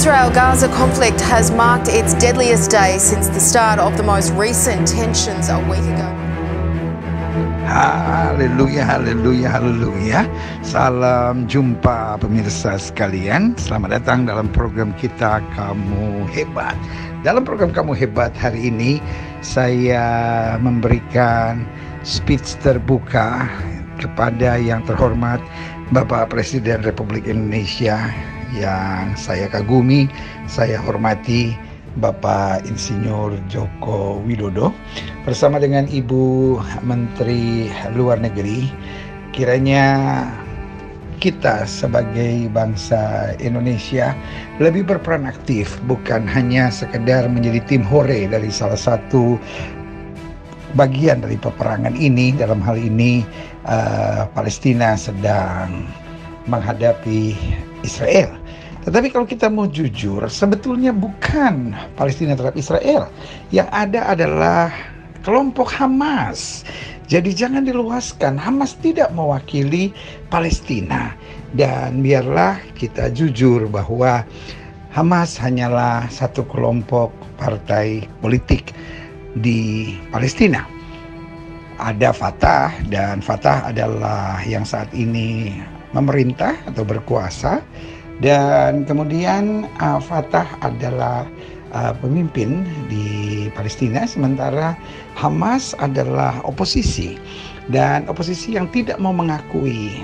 Israel-Gaza conflict has marked its deadliest day since the start of the most recent tensions a week ago. Haleluya, haleluya, haleluya. Salam jumpa pemirsa sekalian. Selamat datang dalam program kita Kamu Hebat. Dalam program Kamu Hebat hari ini saya memberikan speech terbuka kepada yang terhormat Bapak Presiden Republik Indonesia yang saya kagumi, saya hormati, Bapak Insinyur Joko Widodo bersama dengan Ibu Menteri Luar Negeri. Kiranya kita sebagai bangsa Indonesia lebih berperan aktif, bukan hanya sekedar menjadi tim hore dari salah satu bagian dari peperangan ini. Dalam hal ini Palestina sedang menghadapi Israel. Tetapi kalau kita mau jujur, sebetulnya bukan Palestina terhadap Israel. Yang ada adalah kelompok Hamas. Jadi jangan diluaskan, Hamas tidak mewakili Palestina. Dan biarlah kita jujur bahwa Hamas hanyalah satu kelompok partai politik di Palestina. Ada Fatah, dan Fatah adalah yang saat ini memerintah atau berkuasa. Dan kemudian Fatah adalah pemimpin di Palestina, sementara Hamas adalah oposisi. Dan oposisi yang tidak mau mengakui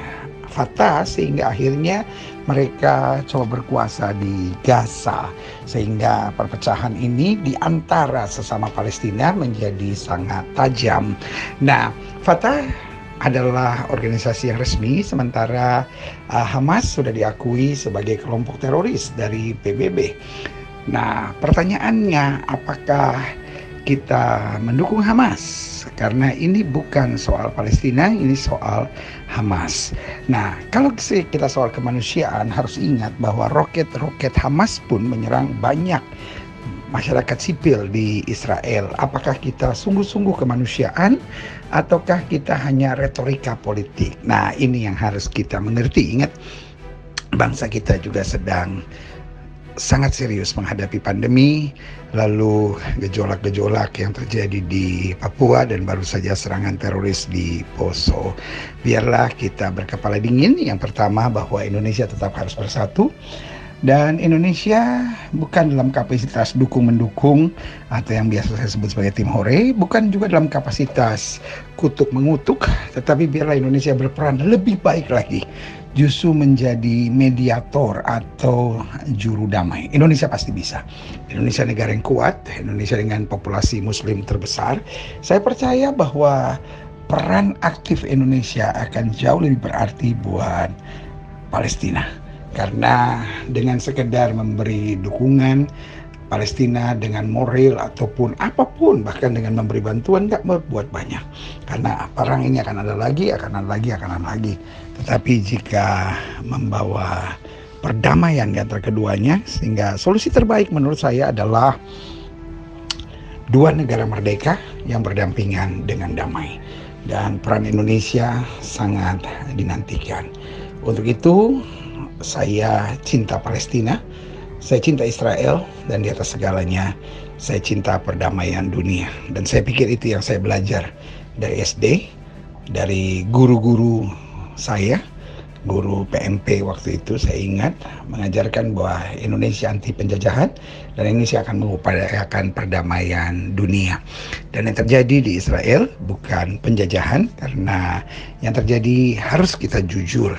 Fatah, sehingga akhirnya mereka coba berkuasa di Gaza. Sehingga perpecahan ini di antara sesama Palestina menjadi sangat tajam. Nah, Fatah adalah organisasi yang resmi, sementara Hamas sudah diakui sebagai kelompok teroris dari PBB. Nah, pertanyaannya, apakah kita mendukung Hamas? Karena ini bukan soal Palestina, ini soal Hamas. Nah, kalau kita soal kemanusiaan, harus ingat bahwa roket-roket Hamas pun menyerang banyak masyarakat sipil di Israel. Apakah kita sungguh-sungguh kemanusiaan ataukah kita hanya retorika politik? Nah, ini yang harus kita mengerti. Ingat, bangsa kita juga sedang sangat serius menghadapi pandemi, lalu gejolak-gejolak yang terjadi di Papua, dan baru saja serangan teroris di Poso. Biarlah kita berkepala dingin. Yang pertama, bahwa Indonesia tetap harus bersatu. Dan Indonesia bukan dalam kapasitas dukung-mendukung atau yang biasa saya sebut sebagai tim hore, bukan juga dalam kapasitas kutuk-mengutuk, tetapi biarlah Indonesia berperan lebih baik lagi, justru menjadi mediator atau juru damai. Indonesia pasti bisa. Indonesia negara yang kuat, Indonesia dengan populasi muslim terbesar. Saya percaya bahwa peran aktif Indonesia akan jauh lebih berarti buat Palestina. Karena dengan sekedar memberi dukungan Palestina dengan moral ataupun apapun, bahkan dengan memberi bantuan, nggak berbuat banyak. Karena perang ini akan ada lagi, akan ada lagi. Tetapi jika membawa perdamaian di antara keduanya, sehingga solusi terbaik menurut saya adalah dua negara merdeka yang berdampingan dengan damai. Dan peran Indonesia sangat dinantikan. Untuk itu, saya cinta Palestina, saya cinta Israel, dan di atas segalanya saya cinta perdamaian dunia. Dan saya pikir itu yang saya belajar dari SD, dari guru-guru saya, guru PMP waktu itu. Saya ingat mengajarkan bahwa Indonesia anti penjajahan dan Indonesia akan mengupayakan perdamaian dunia. Dan yang terjadi di Israel bukan penjajahan, karena yang terjadi, harus kita jujur,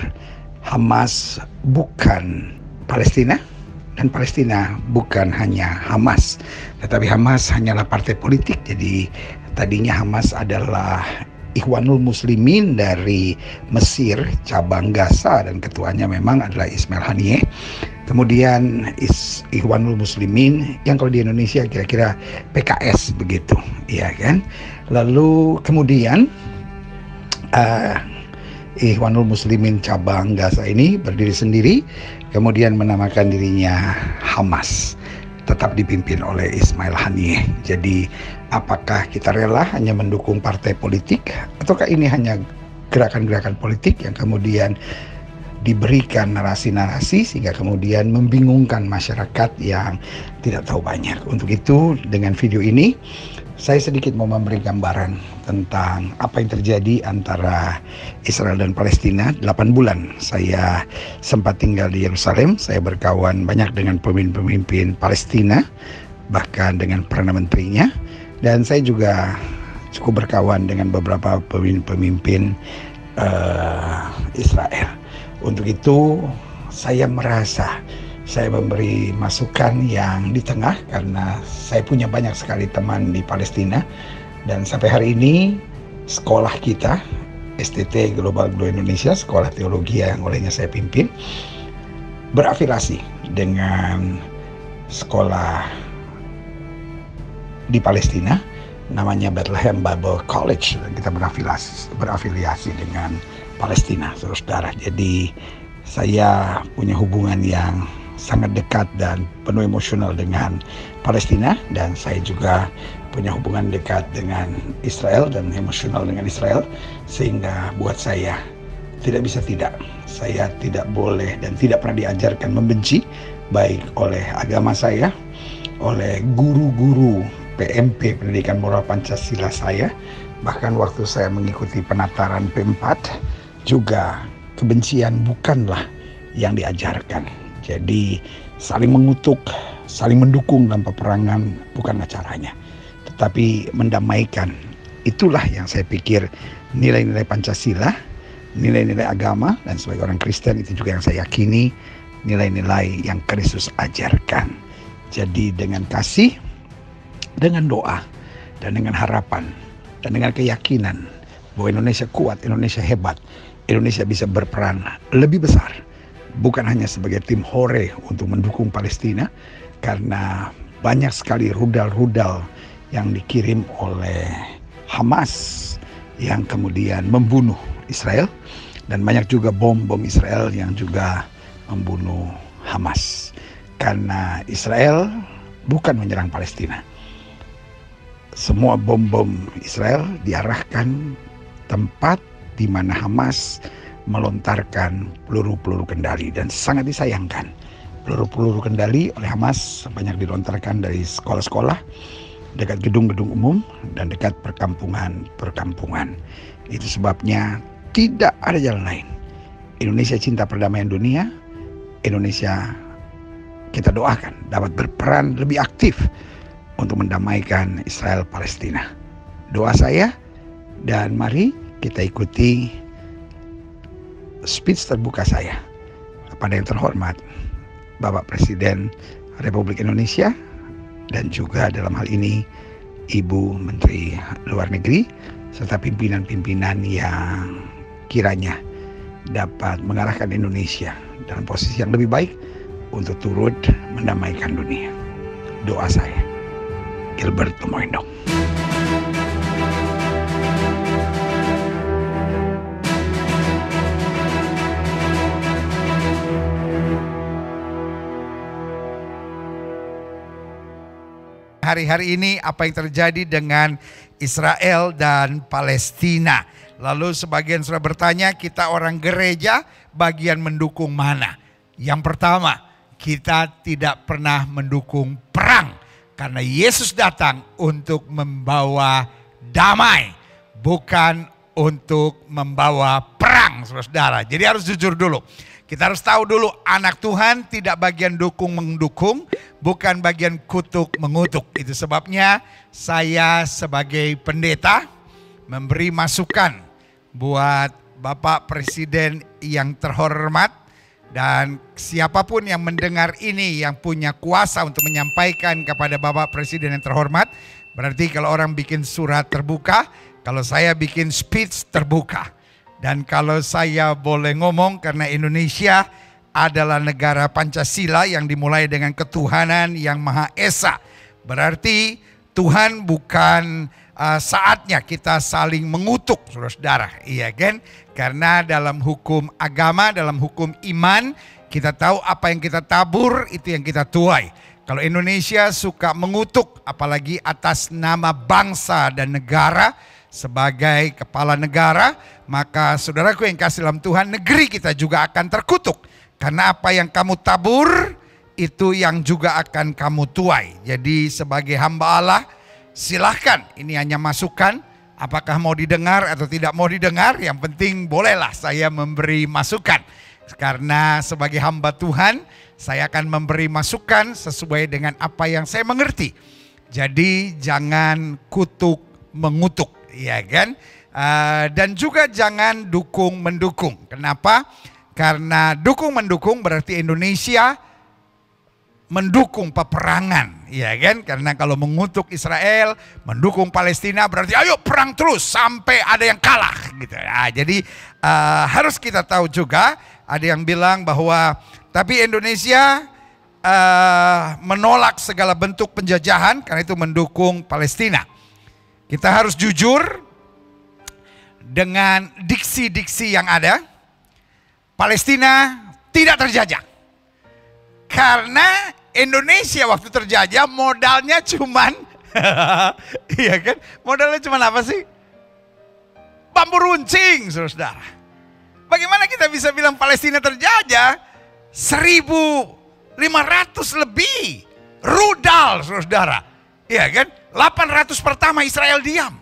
Hamas bukan Palestina, dan Palestina bukan hanya Hamas, tetapi Hamas hanyalah partai politik. Jadi tadinya Hamas adalah Ikhwanul Muslimin dari Mesir, cabang Gaza, dan ketuanya memang adalah Ismail Haniyeh. Kemudian Ikhwanul Muslimin yang kalau di Indonesia kira-kira PKS begitu, ya kan? Lalu kemudian Ikhwanul Muslimin cabang Gaza ini berdiri sendiri, kemudian menamakan dirinya Hamas, tetap dipimpin oleh Ismail Haniyeh. Jadi apakah kita rela hanya mendukung partai politik, ataukah ini hanya gerakan-gerakan politik yang kemudian diberikan narasi-narasi sehingga kemudian membingungkan masyarakat yang tidak tahu banyak. Untuk itu dengan video ini saya sedikit mau memberi gambaran tentang apa yang terjadi antara Israel dan Palestina. 8 bulan saya sempat tinggal di Yerusalem, saya berkawan banyak dengan pemimpin-pemimpin Palestina, bahkan dengan Perdana Menterinya, dan saya juga cukup berkawan dengan beberapa pemimpin Israel. Untuk itu saya merasa saya memberi masukan yang di tengah karena saya punya banyak sekali teman di Palestina, dan sampai hari ini sekolah kita STT Global Glow Indonesia, sekolah teologi yang olehnya saya pimpin, berafiliasi dengan sekolah di Palestina namanya Bethlehem Bible College, dan kita berafiliasi dengan Palestina, saudara-saudara. Jadi saya punya hubungan yang sangat dekat dan penuh emosional dengan Palestina, dan saya juga punya hubungan dekat dengan Israel dan emosional dengan Israel, sehingga buat saya tidak bisa tidak. Saya tidak boleh dan tidak pernah diajarkan membenci, baik oleh agama saya, oleh guru-guru PMP Pendidikan Moral Pancasila saya, bahkan waktu saya mengikuti penataran P4 juga kebencian bukanlah yang diajarkan. Jadi saling mengutuk, saling mendukung dalam peperangan bukanlah caranya, tetapi mendamaikan. Itulah yang saya pikir nilai-nilai Pancasila, nilai-nilai agama, dan sebagai orang Kristen itu juga yang saya yakini nilai-nilai yang Kristus ajarkan. Jadi dengan kasih, dengan doa, dan dengan harapan, dan dengan keyakinan bahwa Indonesia kuat, Indonesia hebat, Indonesia bisa berperan lebih besar, bukan hanya sebagai tim hore untuk mendukung Palestina, karena banyak sekali rudal-rudal yang dikirim oleh Hamas yang kemudian membunuh Israel, dan banyak juga bom-bom Israel yang juga membunuh Hamas. Karena Israel bukan menyerang Palestina. Semua bom-bom Israel diarahkan tempat di mana Hamas melontarkan peluru-peluru kendali, dan sangat disayangkan peluru-peluru kendali oleh Hamas banyak dilontarkan dari sekolah-sekolah, dekat gedung-gedung umum, dan dekat perkampungan-perkampungan. Itu sebabnya tidak ada jalan lain. Indonesia cinta perdamaian dunia. Indonesia kita doakan dapat berperan lebih aktif untuk mendamaikan Israel Palestina. Doa saya, dan mari kita ikuti speech terbuka saya kepada yang terhormat Bapak Presiden Republik Indonesia, dan juga dalam hal ini Ibu Menteri Luar Negeri, serta pimpinan-pimpinan yang kiranya dapat mengarahkan Indonesia dalam posisi yang lebih baik untuk turut mendamaikan dunia. Doa saya, Gilbert Tumoindong. Hari-hari ini apa yang terjadi dengan Israel dan Palestina. Lalu sebagian sudah bertanya, kita orang gereja bagian mendukung mana? Yang pertama, kita tidak pernah mendukung perang, karena Yesus datang untuk membawa damai, bukan untuk membawa perang, saudara. Jadi harus jujur dulu. Kita harus tahu dulu, anak Tuhan tidak bagian dukung-mendukung, bukan bagian kutuk-mengutuk. Itu sebabnya saya sebagai pendeta memberi masukan buat Bapak Presiden yang terhormat, dan siapapun yang mendengar ini yang punya kuasa untuk menyampaikan kepada Bapak Presiden yang terhormat. Berarti kalau orang bikin surat terbuka, kalau saya bikin speech terbuka. Dan kalau saya boleh ngomong, karena Indonesia adalah negara Pancasila yang dimulai dengan ketuhanan yang Maha Esa. Berarti Tuhan bukan saatnya kita saling mengutuk, saudara-saudara. Iya kan? Karena dalam hukum agama, dalam hukum iman, kita tahu apa yang kita tabur, itu yang kita tuai. Kalau Indonesia suka mengutuk, apalagi atas nama bangsa dan negara, sebagai kepala negara, maka saudaraku yang kasih dalam Tuhan, negeri kita juga akan terkutuk. Karena apa yang kamu tabur, itu yang juga akan kamu tuai. Jadi sebagai hamba Allah, silahkan, ini hanya masukan, apakah mau didengar atau tidak mau didengar, yang penting bolehlah saya memberi masukan. Karena sebagai hamba Tuhan, saya akan memberi masukan sesuai dengan apa yang saya mengerti. Jadi jangan kutuk mengutuk, ya kan? Dan juga jangan dukung mendukung. Kenapa? Karena dukung mendukung berarti Indonesia mendukung peperangan, ya kan? Karena kalau mengutuk Israel, mendukung Palestina berarti ayo perang terus sampai ada yang kalah, gitu. Jadi harus kita tahu juga, ada yang bilang bahwa tapi Indonesia menolak segala bentuk penjajahan karena itu mendukung Palestina. Kita harus jujur dengan diksi-diksi yang ada. Palestina tidak terjajah. Karena Indonesia waktu terjajah modalnya cuman iya kan? Modalnya cuman apa sih? Bambu runcing, saudara. Bagaimana kita bisa bilang Palestina terjajah? 1.500 lebih rudal, saudara. Iya kan? 800 pertama Israel diam.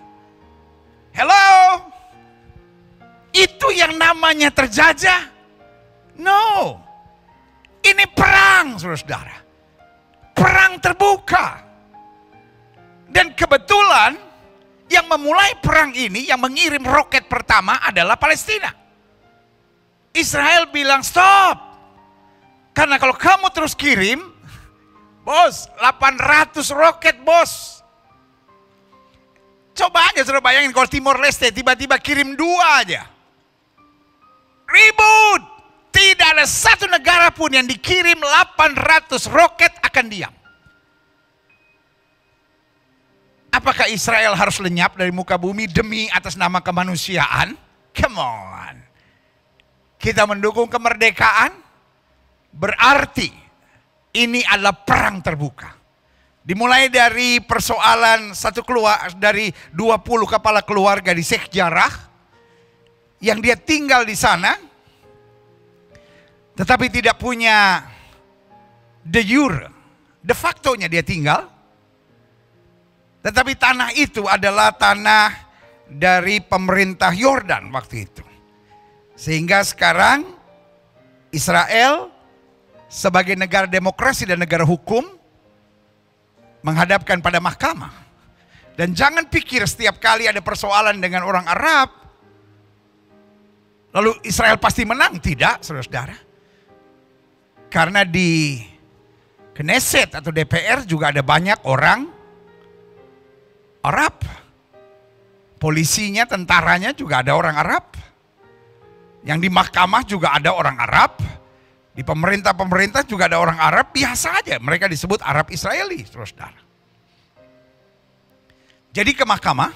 Hello? Itu yang namanya terjajah? No. Ini perang, saudara. Perang terbuka. Dan kebetulan yang memulai perang ini, yang mengirim roket pertama adalah Palestina. Israel bilang stop. Karena kalau kamu terus kirim, bos, 800 roket bos. Coba aja sudah bayangin kalau Timor Leste tiba-tiba kirim 2 aja. Ribut. Tidak ada satu negara pun yang dikirim 800 roket akan diam. Apakah Israel harus lenyap dari muka bumi demi atas nama kemanusiaan? Come on. Kita mendukung kemerdekaan, berarti ini adalah perang terbuka. Dimulai dari persoalan dari 20 kepala keluarga di Sheikh Jarrah yang dia tinggal di sana, tetapi tidak punya de jure, de facto-nya dia tinggal. Tetapi tanah itu adalah tanah dari pemerintah Yordan waktu itu. Sehingga sekarang Israel sebagai negara demokrasi dan negara hukum menghadapkan pada mahkamah. Dan jangan pikir setiap kali ada persoalan dengan orang Arab, lalu Israel pasti menang. Tidak, saudara-saudara. Karena di Knesset atau DPR juga ada banyak orang Arab. Polisinya, tentaranya juga ada orang Arab. Yang di mahkamah juga ada orang Arab. Di pemerintah juga ada orang Arab. Biasa aja, mereka disebut Arab Israeli, saudara. Jadi ke mahkamah,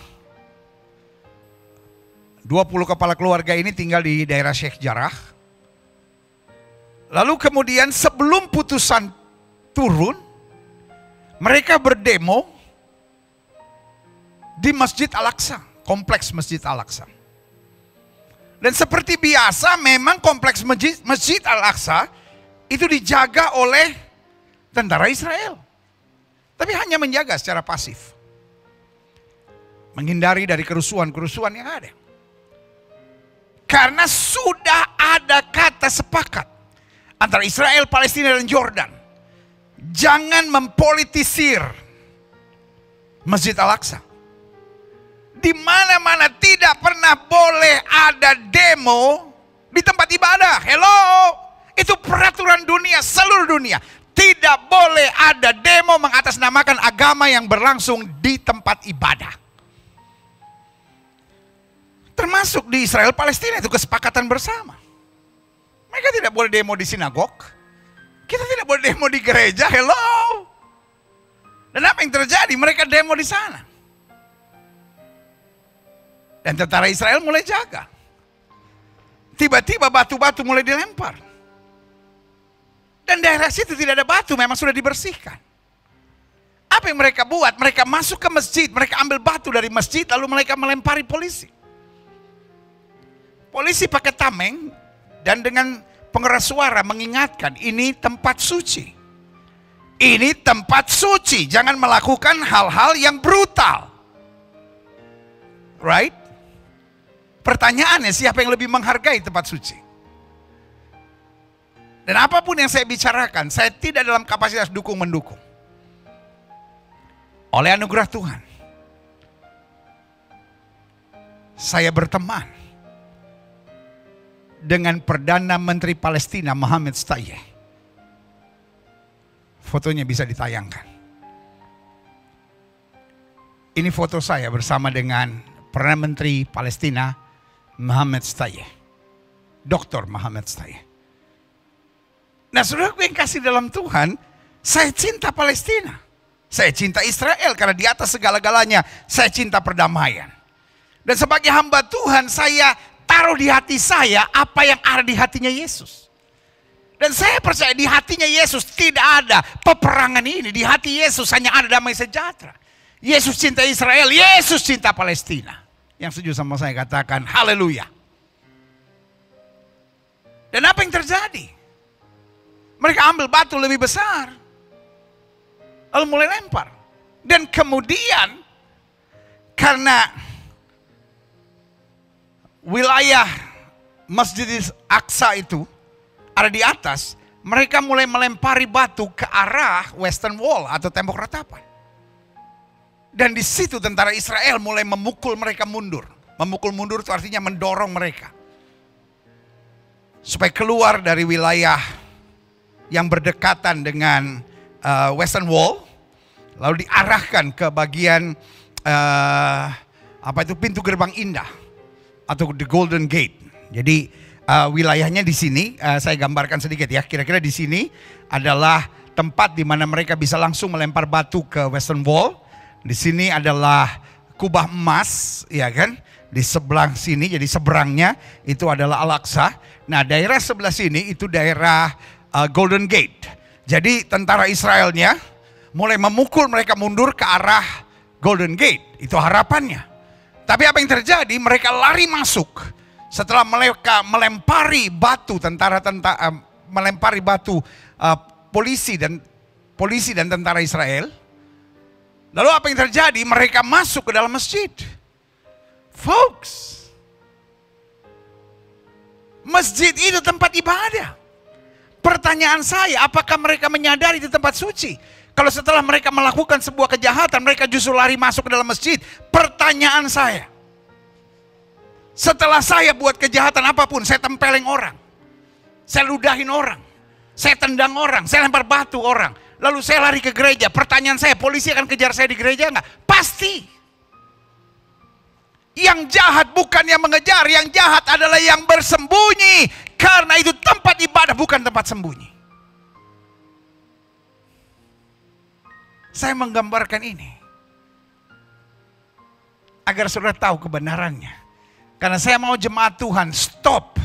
20 kepala keluarga ini tinggal di daerah Sheikh Jarrah. Lalu kemudian sebelum putusan turun, mereka berdemo di Masjid Al-Aqsa, kompleks Masjid Al-Aqsa. Dan seperti biasa memang kompleks Masjid Al-Aqsa itu dijaga oleh tentara Israel. Tapi hanya menjaga secara pasif. Menghindari dari kerusuhan-kerusuhan yang ada. Karena sudah ada kata sepakat antara Israel, Palestina, dan Jordan. Jangan mempolitisir Masjid Al-Aqsa. Di mana-mana tidak pernah boleh ada demo di tempat ibadah. Hello, itu peraturan dunia, seluruh dunia. Tidak boleh ada demo mengatasnamakan agama yang berlangsung di tempat ibadah. Termasuk di Israel Palestina, itu kesepakatan bersama. Mereka tidak boleh demo di sinagog. Kita tidak boleh demo di gereja. Hello. Dan apa yang terjadi? Mereka demo di sana. Dan tentara Israel mulai jaga. Tiba-tiba batu-batu mulai dilempar. Dan daerah situ tidak ada batu, memang sudah dibersihkan. Apa apa yang mereka buat? Mereka masuk ke masjid, mereka ambil batu dari masjid, lalu mereka melempari polisi. Polisi pakai tameng dan dengan pengeras suara mengingatkan, ini tempat suci. Ini tempat suci, jangan melakukan hal-hal yang brutal. Right? Pertanyaannya, siapa yang lebih menghargai tempat suci? Dan apapun yang saya bicarakan, saya tidak dalam kapasitas dukung-mendukung. Oleh anugerah Tuhan, saya berteman dengan Perdana Menteri Palestina Mohammed Shtayyeh. Fotonya bisa ditayangkan. Ini foto saya bersama dengan Perdana Menteri Palestina Mohammed Shtayyeh, Dr. Mohammed Shtayyeh. Nah, saudaraku yang kasih dalam Tuhan, saya cinta Palestina. Saya cinta Israel karena di atas segala-galanya saya cinta perdamaian. Dan sebagai hamba Tuhan, saya taruh di hati saya apa yang ada di hatinya Yesus. Dan saya percaya di hatinya Yesus tidak ada peperangan ini. Di hati Yesus hanya ada damai sejahtera. Yesus cinta Israel, Yesus cinta Palestina. Yang setuju sama saya katakan haleluya. Dan apa yang terjadi? Mereka ambil batu lebih besar, lalu mulai lempar. Dan kemudian karena wilayah Masjid Aqsa itu ada di atas, mereka mulai melempari batu ke arah Western Wall atau tembok ratapan. Dan di situ tentara Israel mulai memukul mereka mundur. Memukul mundur itu artinya mendorong mereka supaya keluar dari wilayah yang berdekatan dengan Western Wall, lalu diarahkan ke bagian pintu gerbang indah atau the Golden Gate. Jadi wilayahnya di sini saya gambarkan sedikit ya. Kira-kira di sini adalah tempat di mana mereka bisa langsung melempar batu ke Western Wall. Di sini adalah kubah emas, ya kan? Di sebelah sini, jadi seberangnya itu adalah Al-Aqsa. Nah, daerah sebelah sini itu daerah Golden Gate. Jadi tentara Israelnya mulai memukul mereka mundur ke arah Golden Gate. Itu harapannya. Tapi apa yang terjadi? Mereka lari masuk. Setelah mereka melempari batu melempari batu polisi dan tentara Israel. Lalu apa yang terjadi? Mereka masuk ke dalam masjid. Folks, masjid itu tempat ibadah. Pertanyaan saya, apakah mereka menyadari itu tempat suci? Kalau setelah mereka melakukan sebuah kejahatan, mereka justru lari masuk ke dalam masjid. Pertanyaan saya, setelah saya buat kejahatan apapun, saya tempeleng orang, saya ludahin orang, saya tendang orang, saya lempar batu orang, lalu saya lari ke gereja. Pertanyaan saya, polisi akan kejar saya di gereja enggak? Pasti. Yang jahat bukan yang mengejar, yang jahat adalah yang bersembunyi. Karena itu tempat ibadah, bukan tempat sembunyi. Saya menggambarkan ini agar saudara tahu kebenarannya. Karena saya mau jemaat Tuhan stop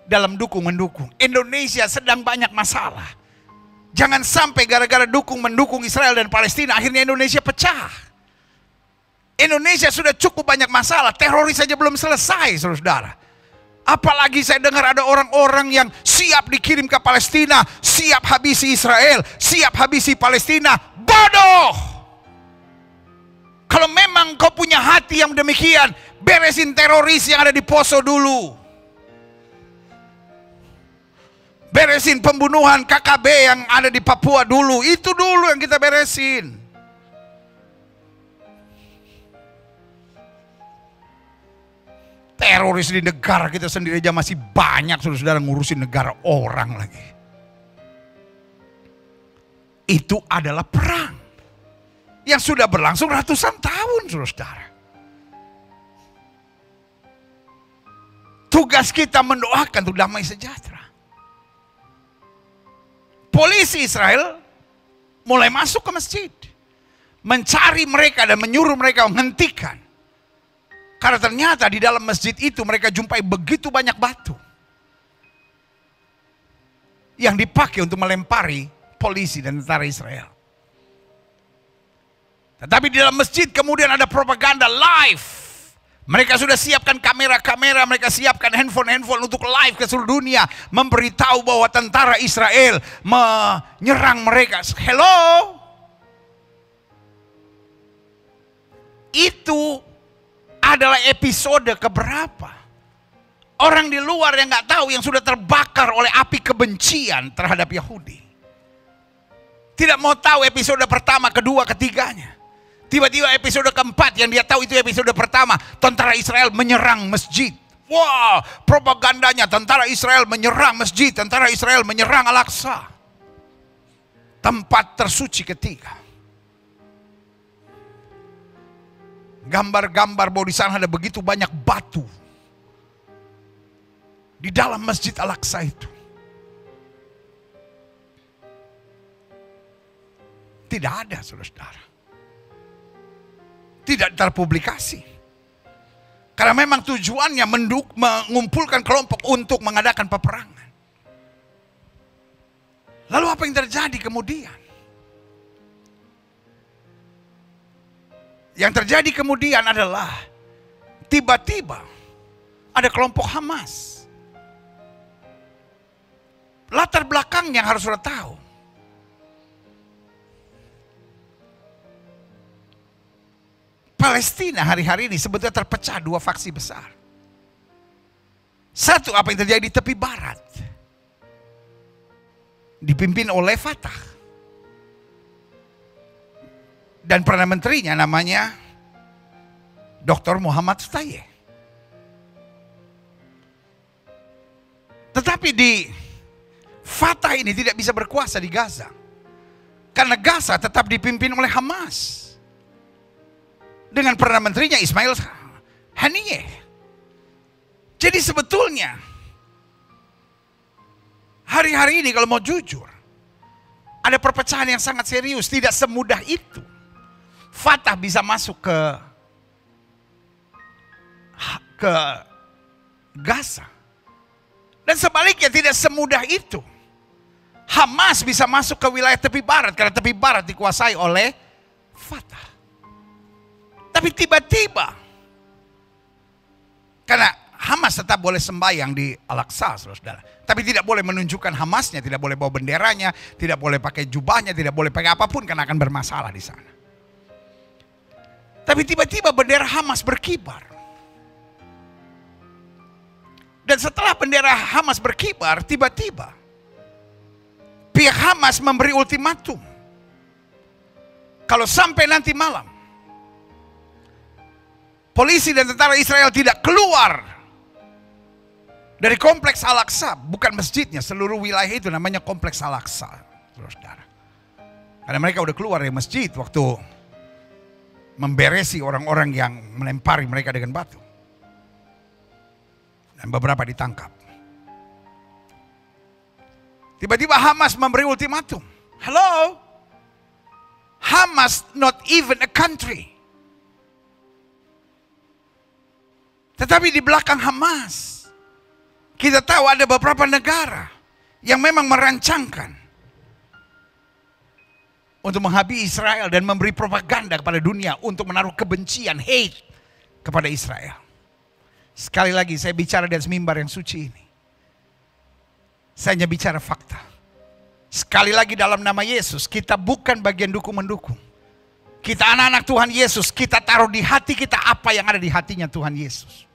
dalam dukung-mendukung. Indonesia sedang banyak masalah. Jangan sampai gara-gara dukung-mendukung Israel dan Palestina akhirnya Indonesia pecah. Indonesia sudah cukup banyak masalah, teroris saja belum selesai, saudara. Apalagi saya dengar ada orang-orang yang siap dikirim ke Palestina, siap habisi Israel, siap habisi Palestina. Bodoh! Kalau memang kau punya hati yang demikian, beresin teroris yang ada di Poso dulu. Beresin pembunuhan KKB yang ada di Papua dulu, itu dulu yang kita beresin. Teroris di negara kita sendiri aja masih banyak, saudara-saudara, ngurusin negara orang lagi. Itu adalah perang yang sudah berlangsung ratusan tahun, saudara-saudara. Tugas kita mendoakan untuk damai sejahtera. Polisi Israel mulai masuk ke masjid, mencari mereka dan menyuruh mereka menghentikan. Karena ternyata di dalam masjid itu mereka jumpai begitu banyak batu yang dipakai untuk melempari polisi dan tentara Israel. Tetapi di dalam masjid kemudian ada propaganda live. Mereka sudah siapkan kamera-kamera, mereka siapkan handphone-handphone untuk live ke seluruh dunia. Memberitahu bahwa tentara Israel menyerang mereka. Hello? Itu adalah episode keberapa? Orang di luar yang nggak tahu yang sudah terbakar oleh api kebencian terhadap Yahudi. Tidak mau tahu episode pertama, kedua, ketiganya. Tiba-tiba episode keempat yang dia tahu itu episode pertama. Tentara Israel menyerang masjid. Wah, propagandanya tentara Israel menyerang masjid. Tentara Israel menyerang Al-Aqsa. Tempat tersuci ketiga. Gambar-gambar bahwa di sana ada begitu banyak batu. Di dalam masjid Al-Aqsa itu. Tidak ada, saudara-saudara. Tidak terpublikasi. Karena memang tujuannya mengumpulkan kelompok untuk mengadakan peperangan. Lalu apa yang terjadi kemudian? Yang terjadi kemudian adalah tiba-tiba ada kelompok Hamas. Latar belakangnya yang harus sudah tahu. Palestina hari-hari ini sebetulnya terpecah dua faksi besar. Satu, apa yang terjadi di tepi barat. Dipimpin oleh Fatah. Dan Perdana Menterinya namanya Dr. Muhammad Shtayyeh. Tetapi di Fatah ini tidak bisa berkuasa di Gaza. Karena Gaza tetap dipimpin oleh Hamas. Dengan Perdana Menterinya Ismail Haniyeh. Jadi sebetulnya hari-hari ini kalau mau jujur, ada perpecahan yang sangat serius. Tidak semudah itu Fatah bisa masuk ke Gaza. Dan sebaliknya tidak semudah itu Hamas bisa masuk ke wilayah tepi barat. Karena tepi barat dikuasai oleh Fatah. Tapi tiba-tiba, karena Hamas tetap boleh sembahyang di Al-Aqsa, saudara. Tapi tidak boleh menunjukkan Hamasnya, tidak boleh bawa benderanya, tidak boleh pakai jubahnya, tidak boleh pakai apapun karena akan bermasalah di sana. Tapi tiba-tiba bendera Hamas berkibar. Dan setelah bendera Hamas berkibar, tiba-tiba pihak Hamas memberi ultimatum. Kalau sampai nanti malam polisi dan tentara Israel tidak keluar dari kompleks Al-Aqsa, bukan masjidnya, seluruh wilayah itu namanya kompleks Al-Aqsa, saudara. Karena mereka udah keluar dari masjid waktu memberesi orang-orang yang melempari mereka dengan batu. Dan beberapa ditangkap. Tiba-tiba Hamas memberi ultimatum. Hello? Hamas not even a country. Tetapi di belakang Hamas, kita tahu ada beberapa negara yang memang merancangkan untuk menghabisi Israel dan memberi propaganda kepada dunia untuk menaruh kebencian, hate kepada Israel. Sekali lagi saya bicara di atas mimbar yang suci ini. Saya hanya bicara fakta. Sekali lagi dalam nama Yesus, kita bukan bagian dukung-mendukung. Kita anak-anak Tuhan Yesus, kita taruh di hati kita apa yang ada di hatinya Tuhan Yesus.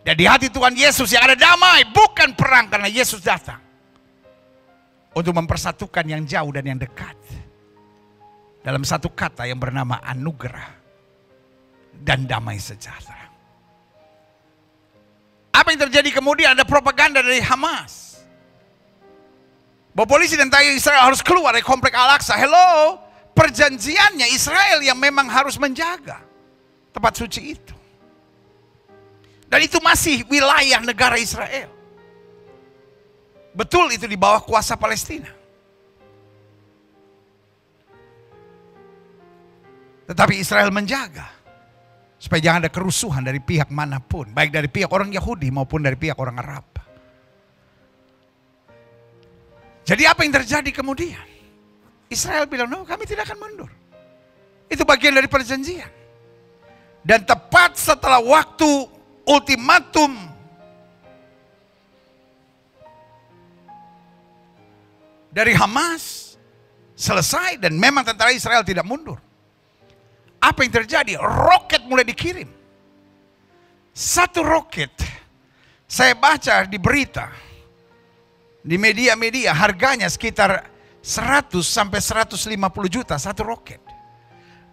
Dan di hati Tuhan Yesus yang ada damai, bukan perang, karena Yesus datang untuk mempersatukan yang jauh dan yang dekat. Dalam satu kata yang bernama anugerah dan damai sejahtera. Apa yang terjadi kemudian? Ada propaganda dari Hamas. Bahwa polisi dan tentara Israel harus keluar dari komplek Al-Aqsa. Hello, perjanjiannya Israel yang memang harus menjaga tempat suci itu. Dan itu masih wilayah negara Israel. Betul itu di bawah kuasa Palestina. Tetapi Israel menjaga supaya jangan ada kerusuhan dari pihak manapun. Baik dari pihak orang Yahudi maupun dari pihak orang Arab. Jadi apa yang terjadi kemudian? Israel bilang, no, kami tidak akan mundur. Itu bagian dari perjanjian. Dan tepat setelah waktu ultimatum dari Hamas selesai dan memang tentara Israel tidak mundur. Apa yang terjadi? Roket mulai dikirim. Satu roket, saya baca di berita, di media-media, harganya sekitar 100 sampai 150 juta satu roket.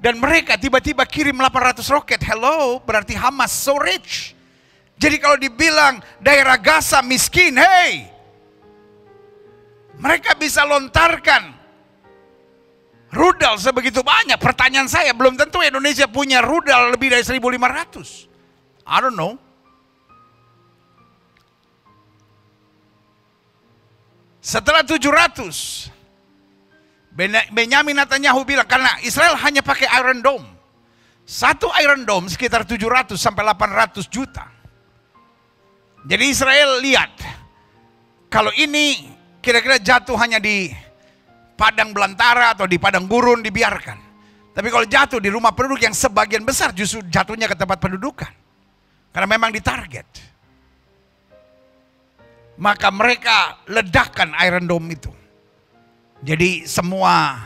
Dan mereka tiba-tiba kirim 800 roket. Hello, berarti Hamas so rich. Jadi kalau dibilang daerah Gaza miskin, hey, mereka bisa lontarkan rudal sebegitu banyak. Pertanyaan saya, belum tentu Indonesia punya rudal lebih dari 1.500. I don't know. Setelah 700, Benyamin Netanyahu bilang, karena Israel hanya pakai Iron Dome. Satu Iron Dome sekitar 700 sampai 800 juta. Jadi Israel lihat, kalau ini kira-kira jatuh hanya di padang belantara atau di padang gurun dibiarkan. Tapi kalau jatuh di rumah penduduk yang sebagian besar justru jatuhnya ke tempat pendudukan. Karena memang ditarget. Maka mereka ledakkan Iron Dome itu. Jadi semua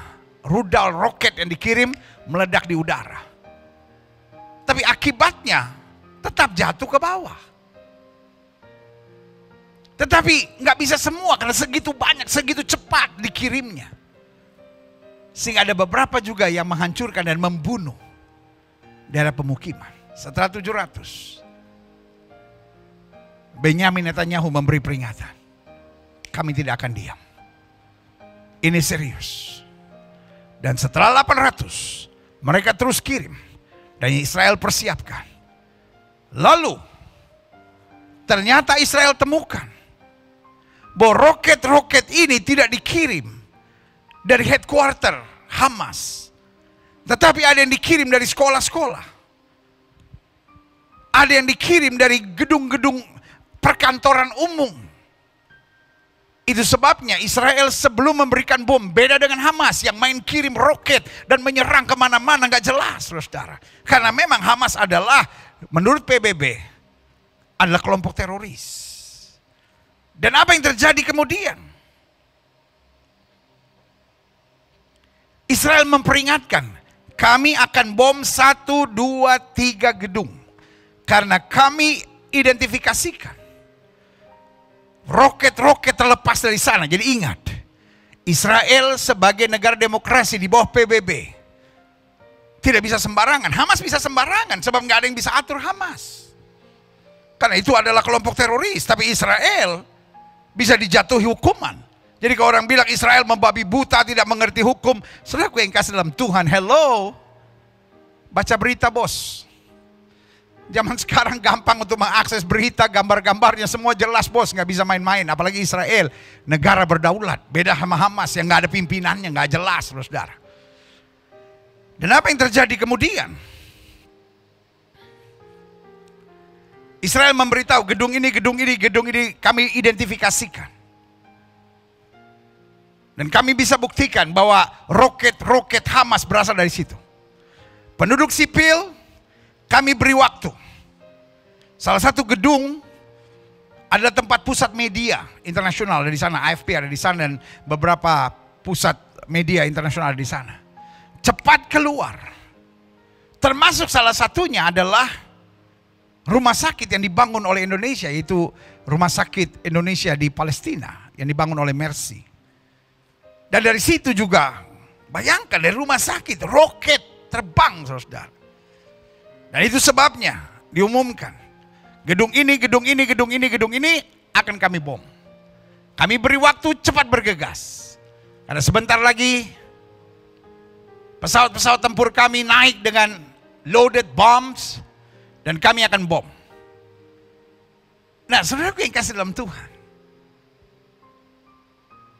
rudal roket yang dikirim meledak di udara. Tapi akibatnya tetap jatuh ke bawah. Tetapi nggak bisa semua karena segitu banyak, segitu cepat dikirimnya. Sehingga ada beberapa juga yang menghancurkan dan membunuh daerah pemukiman. Setelah 700, Benyamin Netanyahu memberi peringatan. Kami tidak akan diam. Ini serius. Dan setelah 800, mereka terus kirim. Dan Israel persiapkan. Lalu, ternyata Israel temukan bahwa roket-roket ini tidak dikirim dari headquarter Hamas. Tetapi ada yang dikirim dari sekolah-sekolah. Ada yang dikirim dari gedung-gedung perkantoran umum. Itu sebabnya Israel sebelum memberikan bom, beda dengan Hamas yang main kirim roket dan menyerang kemana-mana gak jelas, saudara. Karena memang Hamas adalah, menurut PBB, adalah kelompok teroris. Dan apa yang terjadi kemudian? Israel memperingatkan, kami akan bom 1, 2, 3 gedung. Karena kami identifikasikan roket-roket terlepas dari sana. Jadi ingat, Israel sebagai negara demokrasi di bawah PBB tidak bisa sembarangan. Hamas bisa sembarangan sebab nggak ada yang bisa atur Hamas. Karena itu adalah kelompok teroris. Tapi Israel bisa dijatuhi hukuman. Jadi kalau orang bilang Israel membabi buta, tidak mengerti hukum, saudaraku yang kasih dalam Tuhan, hello, baca berita bos. Zaman sekarang gampang untuk mengakses berita, gambar-gambarnya semua jelas bos, nggak bisa main-main. Apalagi Israel, negara berdaulat, beda sama Hamas yang nggak ada pimpinannya, nggak jelas, saudara. Dan apa yang terjadi kemudian? Israel memberitahu gedung ini kami identifikasikan. Dan kami bisa buktikan bahwa roket-roket Hamas berasal dari situ. Penduduk sipil kami beri waktu. Salah satu gedung adalah tempat pusat media internasional dari sana, AFP ada di sana dan beberapa pusat media internasional ada di sana. Cepat keluar. Termasuk salah satunya adalah rumah sakit yang dibangun oleh Indonesia, yaitu Rumah Sakit Indonesia di Palestina yang dibangun oleh Mercy. Dan dari situ juga, bayangkan dari rumah sakit, roket terbang, saudara. Dan itu sebabnya diumumkan, gedung ini akan kami bom. Kami beri waktu cepat bergegas. Karena sebentar lagi pesawat-pesawat tempur kami naik dengan loaded bombs dan kami akan bom. Nah, saudaraku yang kasih dalam Tuhan,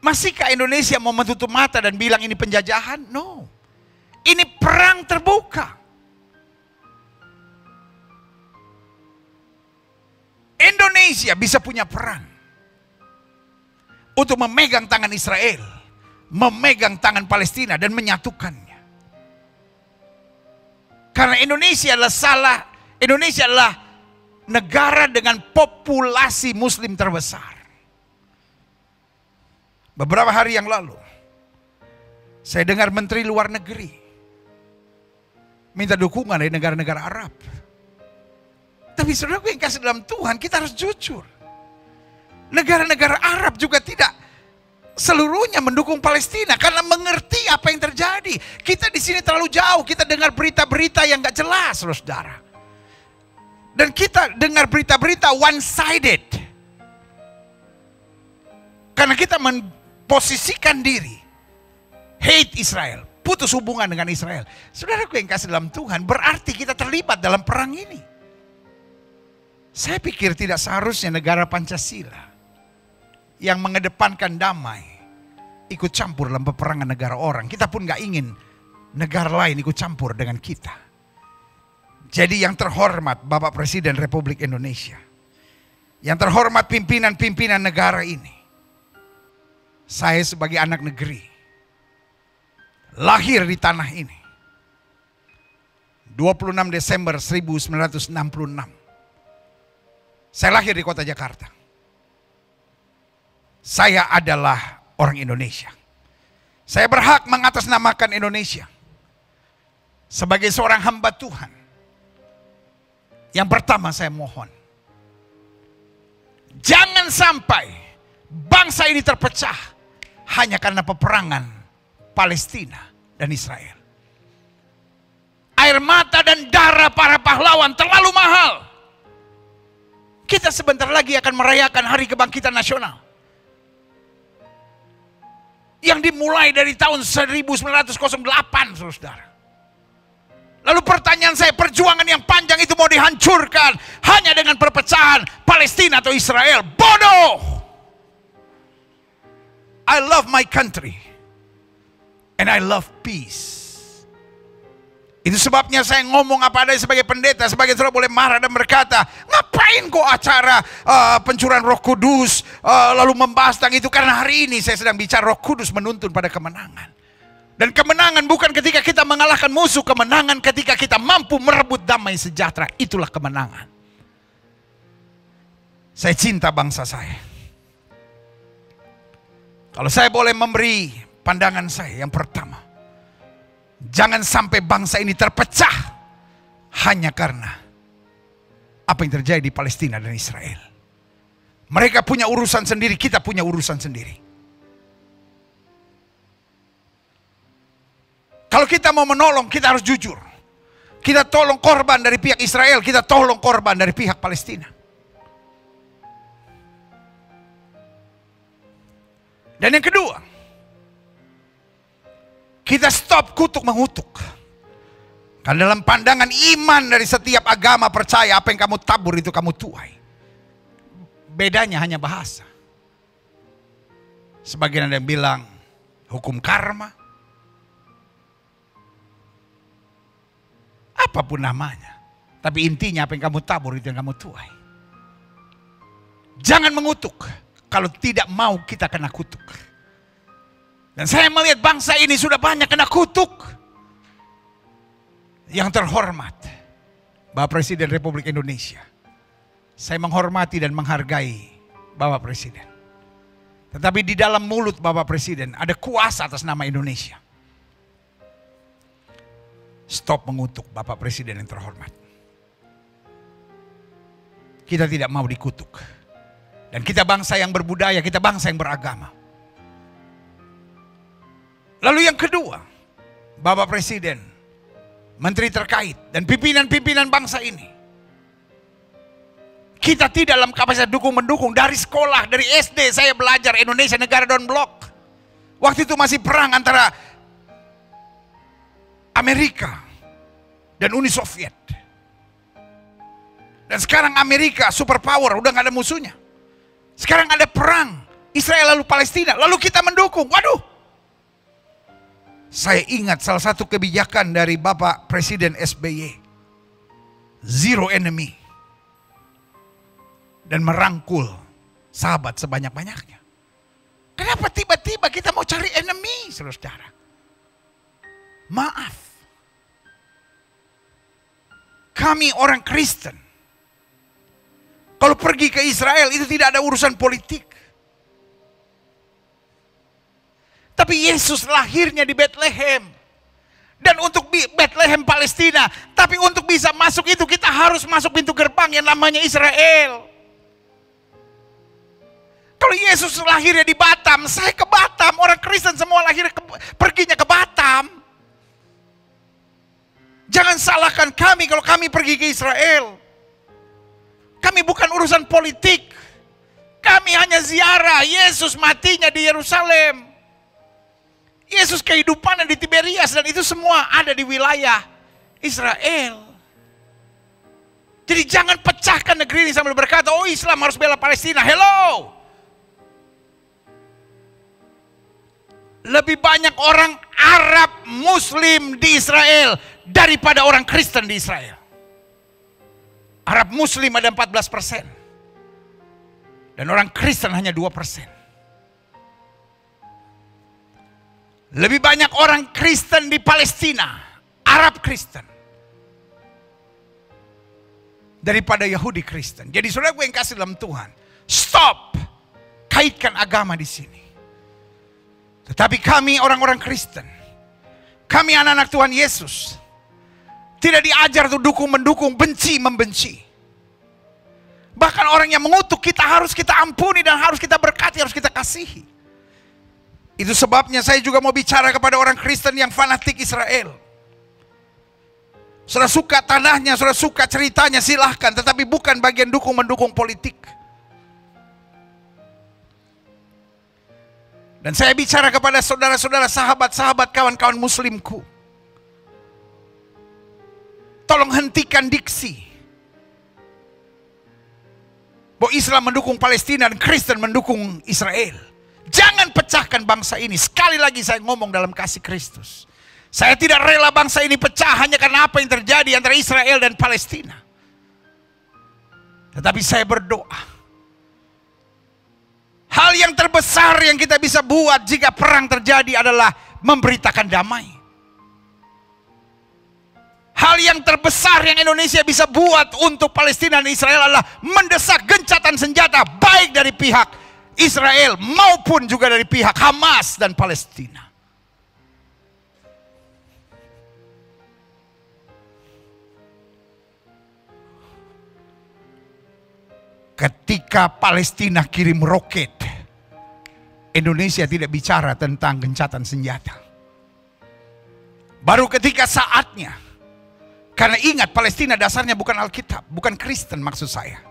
masihkah Indonesia mau menutup mata dan bilang ini penjajahan? No. Ini perang terbuka. Indonesia bisa punya peran untuk memegang tangan Israel, memegang tangan Palestina dan menyatukannya. Karena Indonesia adalah negara dengan populasi Muslim terbesar. Beberapa hari yang lalu, saya dengar Menteri Luar Negeri minta dukungan dari negara-negara Arab. Tapi saudaraku yang kasih dalam Tuhan, kita harus jujur. Negara-negara Arab juga tidak seluruhnya mendukung Palestina karena mengerti apa yang terjadi. Kita di sini terlalu jauh, kita dengar berita-berita yang gak jelas, saudara. Dan kita dengar berita-berita one-sided. Karena kita memposisikan diri, hate Israel, putus hubungan dengan Israel. Saudaraku yang kasih dalam Tuhan, berarti kita terlibat dalam perang ini. Saya pikir tidak seharusnya negara Pancasila yang mengedepankan damai ikut campur dalam peperangan negara orang. Kita pun gak ingin negara lain ikut campur dengan kita. Jadi yang terhormat Bapak Presiden Republik Indonesia, yang terhormat pimpinan-pimpinan negara ini, saya sebagai anak negeri, lahir di tanah ini 26 Desember 1966. Saya lahir di kota Jakarta. Saya adalah orang Indonesia. Saya berhak mengatasnamakan Indonesia sebagai seorang hamba Tuhan. Yang pertama saya mohon, jangan sampai bangsa ini terpecah hanya karena peperangan Palestina dan Israel. Air mata dan darah para pahlawan terlalu mahal. Kita sebentar lagi akan merayakan Hari Kebangkitan Nasional yang dimulai dari tahun 1908, saudara. Lalu pertanyaan saya, perjuangan yang panjang itu mau dihancurkan hanya dengan perpecahan Palestina atau Israel? Bodoh! I love my country and I love peace. Itu sebabnya saya ngomong apa adanya sebagai pendeta. Sebagai saudara boleh marah dan berkata, ngapain kok acara pencurahan Roh Kudus lalu membahas tentang itu? Karena hari ini saya sedang bicara Roh Kudus menuntun pada kemenangan. Dan kemenangan bukan ketika kita mengalahkan musuh. Kemenangan ketika kita mampu merebut damai sejahtera. Itulah kemenangan. Saya cinta bangsa saya. Kalau saya boleh memberi pandangan saya, yang pertama, jangan sampai bangsa ini terpecah hanya karena apa yang terjadi di Palestina dan Israel. Mereka punya urusan sendiri, kita punya urusan sendiri. Kalau kita mau menolong, kita harus jujur. Kita tolong korban dari pihak Israel, kita tolong korban dari pihak Palestina. Dan yang kedua, kita stop kutuk mengutuk. Karena dalam pandangan iman dari setiap agama percaya apa yang kamu tabur itu kamu tuai. Bedanya hanya bahasa. Sebagian ada yang bilang hukum karma. Apapun namanya. Tapi intinya apa yang kamu tabur itu yang kamu tuai. Jangan mengutuk kalau tidak mau kita kena kutuk. Dan saya melihat bangsa ini sudah banyak kena kutuk. Yang terhormat, Bapak Presiden Republik Indonesia. Saya menghormati dan menghargai Bapak Presiden. Tetapi di dalam mulut Bapak Presiden ada kuasa atas nama Indonesia. Stop mengutuk Bapak Presiden yang terhormat. Kita tidak mau dikutuk. Dan kita bangsa yang berbudaya, kita bangsa yang beragama. Lalu yang kedua, Bapak Presiden, menteri terkait, dan pimpinan-pimpinan bangsa ini. Kita tidak dalam kapasitas dukung-mendukung. Dari sekolah, dari SD saya belajar Indonesia negara Don Blok. Waktu itu masih perang antara Amerika dan Uni Soviet. Dan sekarang Amerika superpower, udah gak ada musuhnya. Sekarang ada perang Israel lalu Palestina, lalu kita mendukung. Waduh. Saya ingat salah satu kebijakan dari Bapak Presiden SBY. Zero enemy. Dan merangkul sahabat sebanyak-banyaknya. Kenapa tiba-tiba kita mau cari enemy, saudara? Maaf. kami orang Kristen, kalau pergi ke Israel itu tidak ada urusan politik. Tapi Yesus lahirnya di Bethlehem. Dan untuk Bethlehem Palestina. Tapi untuk bisa masuk itu kita harus masuk pintu gerbang yang namanya Israel. Kalau Yesus lahirnya di Batam, saya ke Batam. Orang Kristen semua perginya ke Batam. Jangan salahkan kami kalau kami pergi ke Israel. Kami bukan urusan politik. Kami hanya ziarah. Yesus matinya di Yerusalem. Yesus kehidupannya di Tiberias, dan itu semua ada di wilayah Israel. Jadi jangan pecahkan negeri ini sambil berkata, oh Islam harus bela Palestina. Hello. Lebih banyak orang Arab Muslim di Israel daripada orang Kristen di Israel. Arab Muslim ada 14%. Dan orang Kristen hanya 2%. Lebih banyak orang Kristen di Palestina, Arab Kristen, daripada Yahudi Kristen. Jadi saudara gue yang kasih dalam Tuhan, stop kaitkan agama di sini. Tetapi kami orang-orang Kristen, kami anak-anak Tuhan Yesus, tidak diajar untuk dukung-mendukung, benci-membenci. Bahkan orang yang mengutuk kita harus kita ampuni dan harus kita berkati, harus kita kasihi. Itu sebabnya saya juga mau bicara kepada orang Kristen yang fanatik Israel. Saudara suka tanahnya, saudara suka ceritanya, silahkan. Tetapi bukan bagian dukung-mendukung politik. Dan saya bicara kepada saudara-saudara, sahabat-sahabat, kawan-kawan muslimku. Tolong hentikan diksi bahwa Islam mendukung Palestina dan Kristen mendukung Israel. Jangan pecahkan bangsa ini. Sekali lagi saya ngomong dalam kasih Kristus. Saya tidak rela bangsa ini pecah hanya karena apa yang terjadi antara Israel dan Palestina. Tetapi saya berdoa, hal yang terbesar yang kita bisa buat jika perang terjadi adalah memberitakan damai. Hal yang terbesar yang Indonesia bisa buat untuk Palestina dan Israel adalah mendesak gencatan senjata, baik dari pihak Israel maupun juga dari pihak Hamas dan Palestina. Ketika Palestina kirim roket, Indonesia tidak bicara tentang gencatan senjata. Baru ketika saatnya, karena ingat Palestina dasarnya bukan Alkitab, bukan Kristen maksud saya.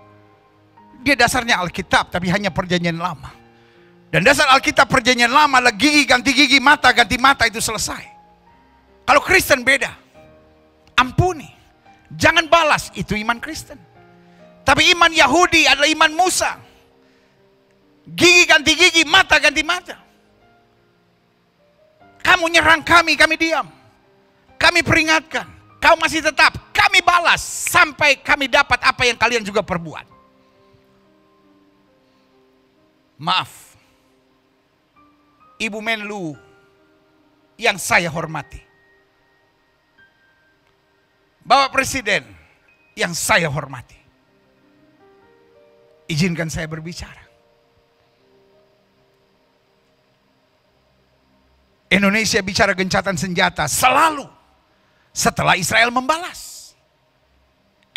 Dia dasarnya Alkitab, tapi hanya perjanjian lama. Dan dasar Alkitab perjanjian lama adalah gigi ganti gigi, mata ganti mata, itu selesai. Kalau Kristen beda. Ampuni. Jangan balas, itu iman Kristen. Tapi iman Yahudi adalah iman Musa. Gigi ganti gigi, mata ganti mata. Kamu nyerang kami diam. Kami peringatkan. Kau masih tetap, kami balas. Sampai kami dapat apa yang kalian juga perbuat. Maaf, Ibu Menlu yang saya hormati, Bapak Presiden yang saya hormati, izinkan saya berbicara. Indonesia bicara gencatan senjata selalu setelah Israel membalas.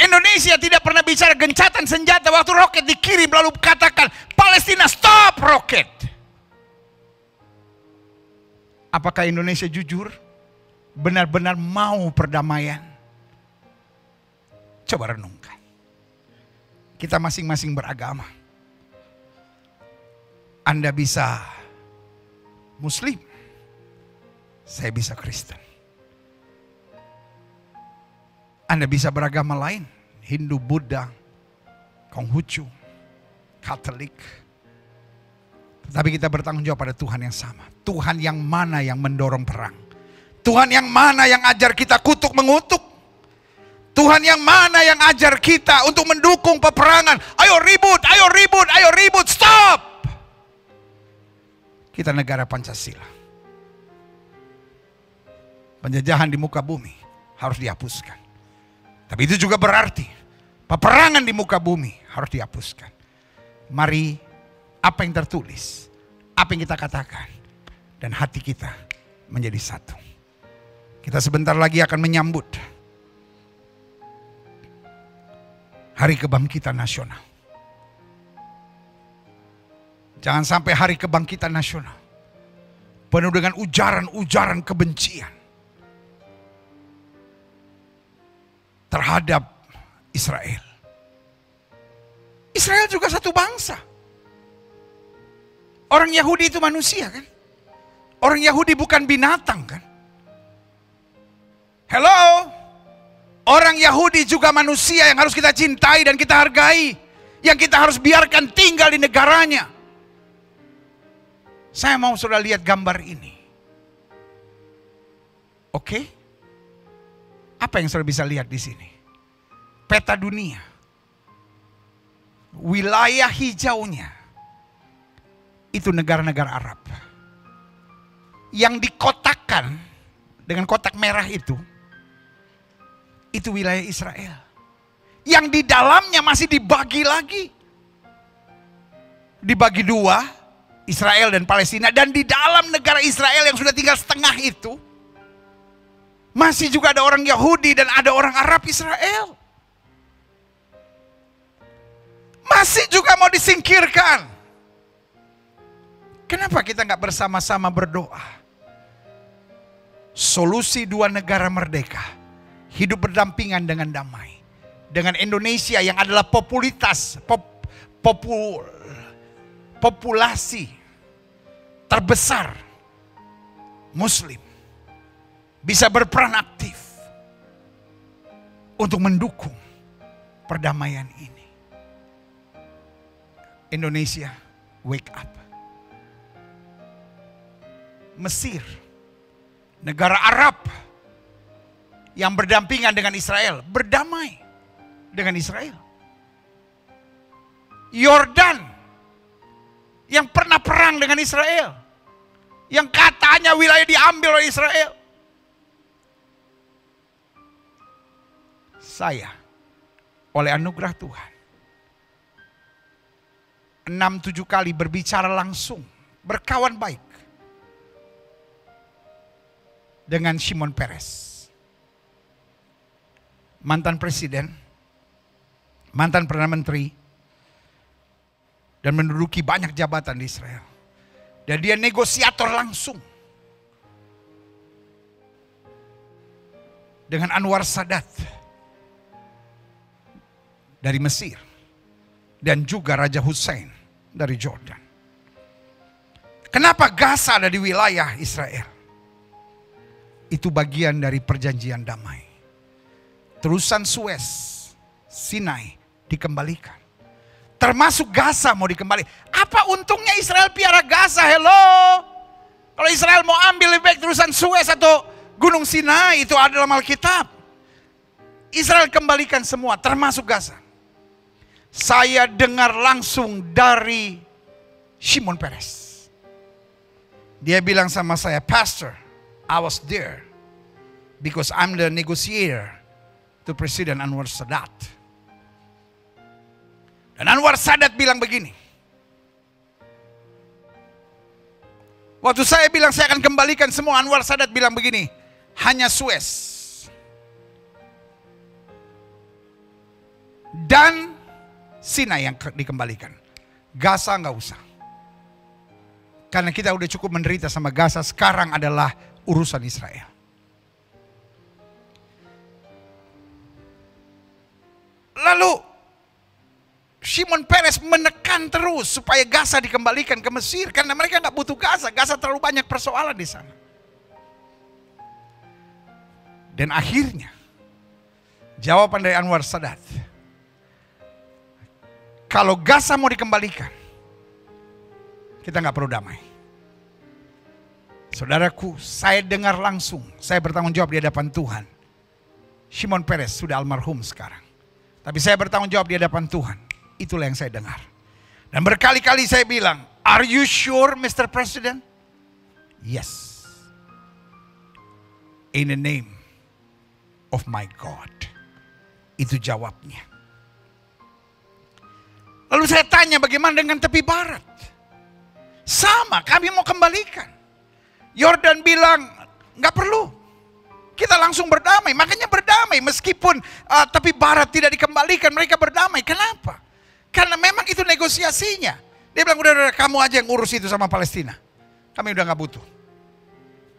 Indonesia tidak pernah bicara gencatan senjata waktu roket dikirim lalu katakan Palestina stop roket. Apakah Indonesia jujur? Benar-benar mau perdamaian? Coba renungkan. Kita masing-masing beragama. Anda bisa Muslim, saya bisa Kristen. Anda bisa beragama lain, Hindu, Buddha, Konghucu, Katolik. Tetapi kita bertanggung jawab pada Tuhan yang sama. Tuhan yang mana yang mendorong perang? Tuhan yang mana yang ajar kita kutuk mengutuk? Tuhan yang mana yang ajar kita untuk mendukung peperangan? Ayo ribut, ayo ribut, ayo ribut, stop! Kita negara Pancasila. Penjajahan di muka bumi harus dihapuskan. Tapi itu juga berarti peperangan di muka bumi harus dihapuskan. Mari apa yang tertulis, apa yang kita katakan, dan hati kita menjadi satu. Kita sebentar lagi akan menyambut Hari Kebangkitan Nasional. Jangan sampai Hari Kebangkitan Nasional penuh dengan ujaran-ujaran kebencian terhadap Israel. Israel juga satu bangsa. Orang Yahudi itu manusia kan? Orang Yahudi bukan binatang kan? Hello? Orang Yahudi juga manusia yang harus kita cintai dan kita hargai. Yang kita harus biarkan tinggal di negaranya. Saya mau saudara lihat gambar ini. Oke? Apa yang saudara bisa lihat di sini? Peta dunia. Wilayah hijaunya itu negara-negara Arab. Yang dikotakkan dengan kotak merah itu wilayah Israel. Yang di dalamnya masih dibagi lagi. Dibagi dua, Israel dan Palestina. Dan di dalam negara Israel yang sudah tinggal setengah itu, masih juga ada orang Yahudi dan ada orang Arab Israel. Masih juga mau disingkirkan. Kenapa kita nggak bersama-sama berdoa? Solusi dua negara merdeka, hidup berdampingan dengan damai. Dengan Indonesia yang adalah populasi terbesar Muslim, bisa berperan aktif untuk mendukung perdamaian ini. Indonesia, wake up. Mesir, negara Arab yang berdampingan dengan Israel, berdamai dengan Israel. Yordan yang pernah perang dengan Israel, yang katanya wilayah diambil oleh Israel. Saya oleh anugerah Tuhan 6-7 kali berbicara langsung, berkawan baik dengan Shimon Peres, mantan presiden, mantan perdana menteri, dan menduduki banyak jabatan di Israel. Dan dia negosiator langsung dengan Anwar Sadat dari Mesir dan juga Raja Hussein dari Jordan. Kenapa Gaza ada di wilayah Israel? Itu bagian dari perjanjian damai. Terusan Suez, Sinai dikembalikan. Termasuk Gaza mau dikembali. Apa untungnya Israel piara Gaza? Hello. Kalau Israel mau ambil lebih baik terusan Suez atau Gunung Sinai, itu ada dalam Alkitab. Israel kembalikan semua, termasuk Gaza. Saya dengar langsung dari Shimon Peres. Dia bilang sama saya, Pastor, I was there because I'm the negotiator to President Anwar Sadat. Dan Anwar Sadat bilang begini. Waktu saya bilang saya akan kembalikan semua, Anwar Sadat bilang begini, hanya Suez dan Sinai yang dikembalikan. Gaza nggak usah. Karena kita udah cukup menderita sama Gaza, sekarang adalah urusan Israel. Lalu Shimon Peres menekan terus supaya Gaza dikembalikan ke Mesir. Karena mereka nggak butuh Gaza. Gaza terlalu banyak persoalan di sana. Dan akhirnya jawaban dari Anwar Sadat, kalau Gaza mau dikembalikan, kita nggak perlu damai. Saudaraku, saya dengar langsung, saya bertanggung jawab di hadapan Tuhan. Shimon Peres sudah almarhum sekarang. Tapi saya bertanggung jawab di hadapan Tuhan. Itulah yang saya dengar. Dan berkali-kali saya bilang, are you sure Mr. President? Yes. In the name of my God. Itu jawabnya. Lalu saya tanya, bagaimana dengan tepi barat? Sama, kami mau kembalikan. Yordan bilang, nggak perlu. Kita langsung berdamai, makanya berdamai. Meskipun tepi barat tidak dikembalikan, mereka berdamai. Kenapa? Karena memang itu negosiasinya. Dia bilang, udah kamu aja yang urus itu sama Palestina. Kami udah nggak butuh.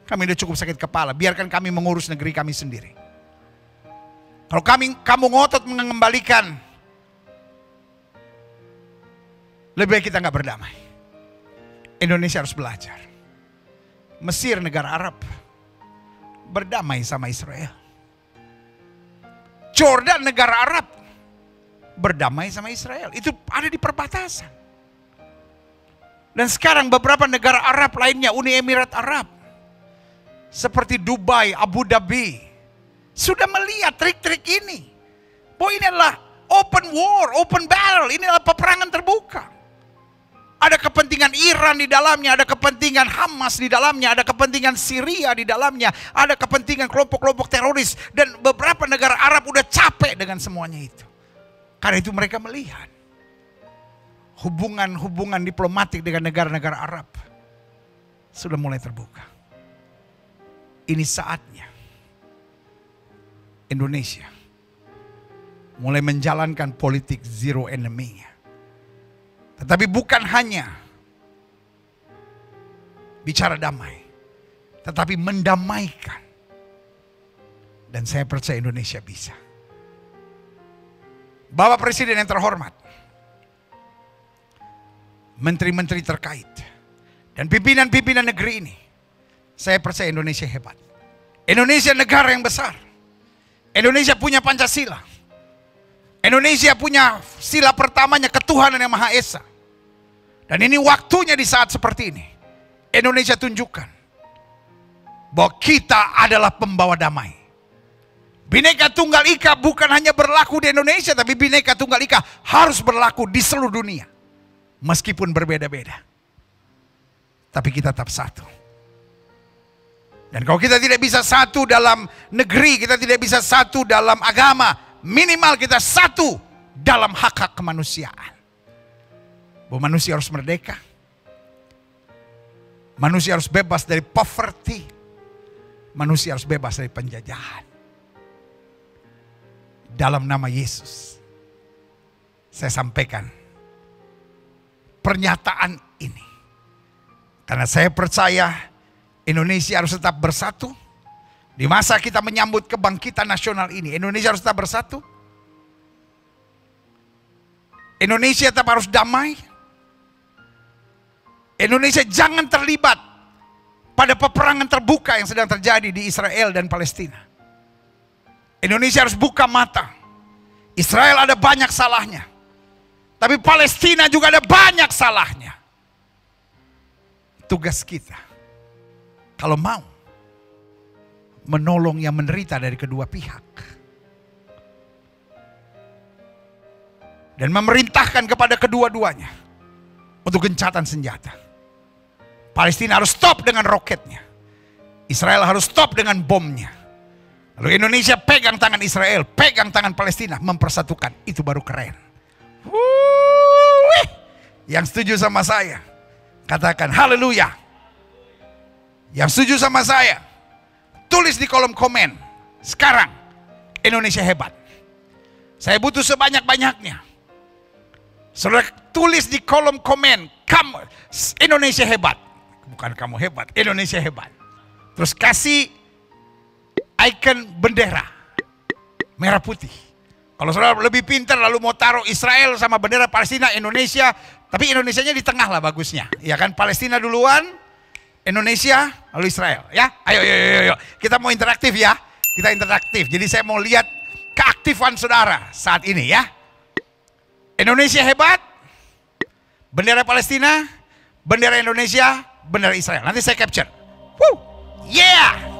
Kami udah cukup sakit kepala, biarkan kami mengurus negeri kami sendiri. Kalau kamu ngotot mengembalikan, lebih baik kita nggak berdamai. Indonesia harus belajar. Mesir, negara Arab, berdamai sama Israel. Jordan, negara Arab, berdamai sama Israel. Itu ada di perbatasan. Dan sekarang beberapa negara Arab lainnya, Uni Emirat Arab, seperti Dubai, Abu Dhabi, sudah melihat trik-trik ini. Bahwa ini adalah open war, open battle, ini adalah peperangan terbuka. Ada kepentingan Iran di dalamnya, ada kepentingan Hamas di dalamnya, ada kepentingan Syria di dalamnya, ada kepentingan kelompok-kelompok teroris. Dan beberapa negara Arab udah capek dengan semuanya itu. Karena itu mereka melihat hubungan diplomatik dengan negara-negara Arab sudah mulai terbuka. Ini saatnya Indonesia mulai menjalankan politik zero enemy-nya. Tetapi bukan hanya bicara damai, tetapi mendamaikan. Dan saya percaya Indonesia bisa. Bapak Presiden yang terhormat, menteri-menteri terkait, dan pimpinan-pimpinan negeri ini, saya percaya Indonesia hebat. Indonesia negara yang besar. Indonesia punya Pancasila. Indonesia punya sila pertamanya ketuhanan yang Maha Esa. Dan ini waktunya di saat seperti ini. Indonesia tunjukkan bahwa kita adalah pembawa damai. Bhinneka Tunggal Ika bukan hanya berlaku di Indonesia, tapi Bhinneka Tunggal Ika harus berlaku di seluruh dunia. Meskipun berbeda-beda. Tapi kita tetap satu. Dan kalau kita tidak bisa satu dalam negeri, kita tidak bisa satu dalam agama, minimal kita satu dalam hak-hak kemanusiaan. Bahwa manusia harus merdeka. Manusia harus bebas dari poverty. Manusia harus bebas dari penjajahan. Dalam nama Yesus, saya sampaikan pernyataan ini. Karena saya percaya Indonesia harus tetap bersatu. Di masa kita menyambut kebangkitan nasional ini, Indonesia harus tetap bersatu. Indonesia tetap harus damai. Indonesia jangan terlibat pada peperangan terbuka yang sedang terjadi di Israel dan Palestina. Indonesia harus buka mata. Israel ada banyak salahnya, tapi Palestina juga ada banyak salahnya. Tugas kita, kalau mau, menolong yang menderita dari kedua pihak. Dan memerintahkan kepada kedua-duanya untuk gencatan senjata. Palestina harus stop dengan roketnya. Israel harus stop dengan bomnya. Lalu Indonesia pegang tangan Israel, pegang tangan Palestina, mempersatukan. Itu baru keren. Yang setuju sama saya, katakan haleluya. Yang setuju sama saya, tulis di kolom komen. Sekarang Indonesia hebat. Saya butuh sebanyak-banyaknya. Saudara tulis di kolom komen, kamu Indonesia hebat. Bukan kamu hebat, Indonesia hebat. Terus kasih icon bendera merah putih. Kalau saudara lebih pintar lalu mau taruh Israel sama bendera Palestina, Indonesia, tapi Indonesianya di tengah lah bagusnya. Ya kan, Palestina duluan, Indonesia, lalu Israel. Ya, ayo. Kita mau interaktif ya. Kita interaktif. Jadi saya mau lihat keaktifan saudara saat ini ya. Indonesia hebat, bendera Palestina, bendera Indonesia, bendera Israel. Nanti saya capture. Yeah.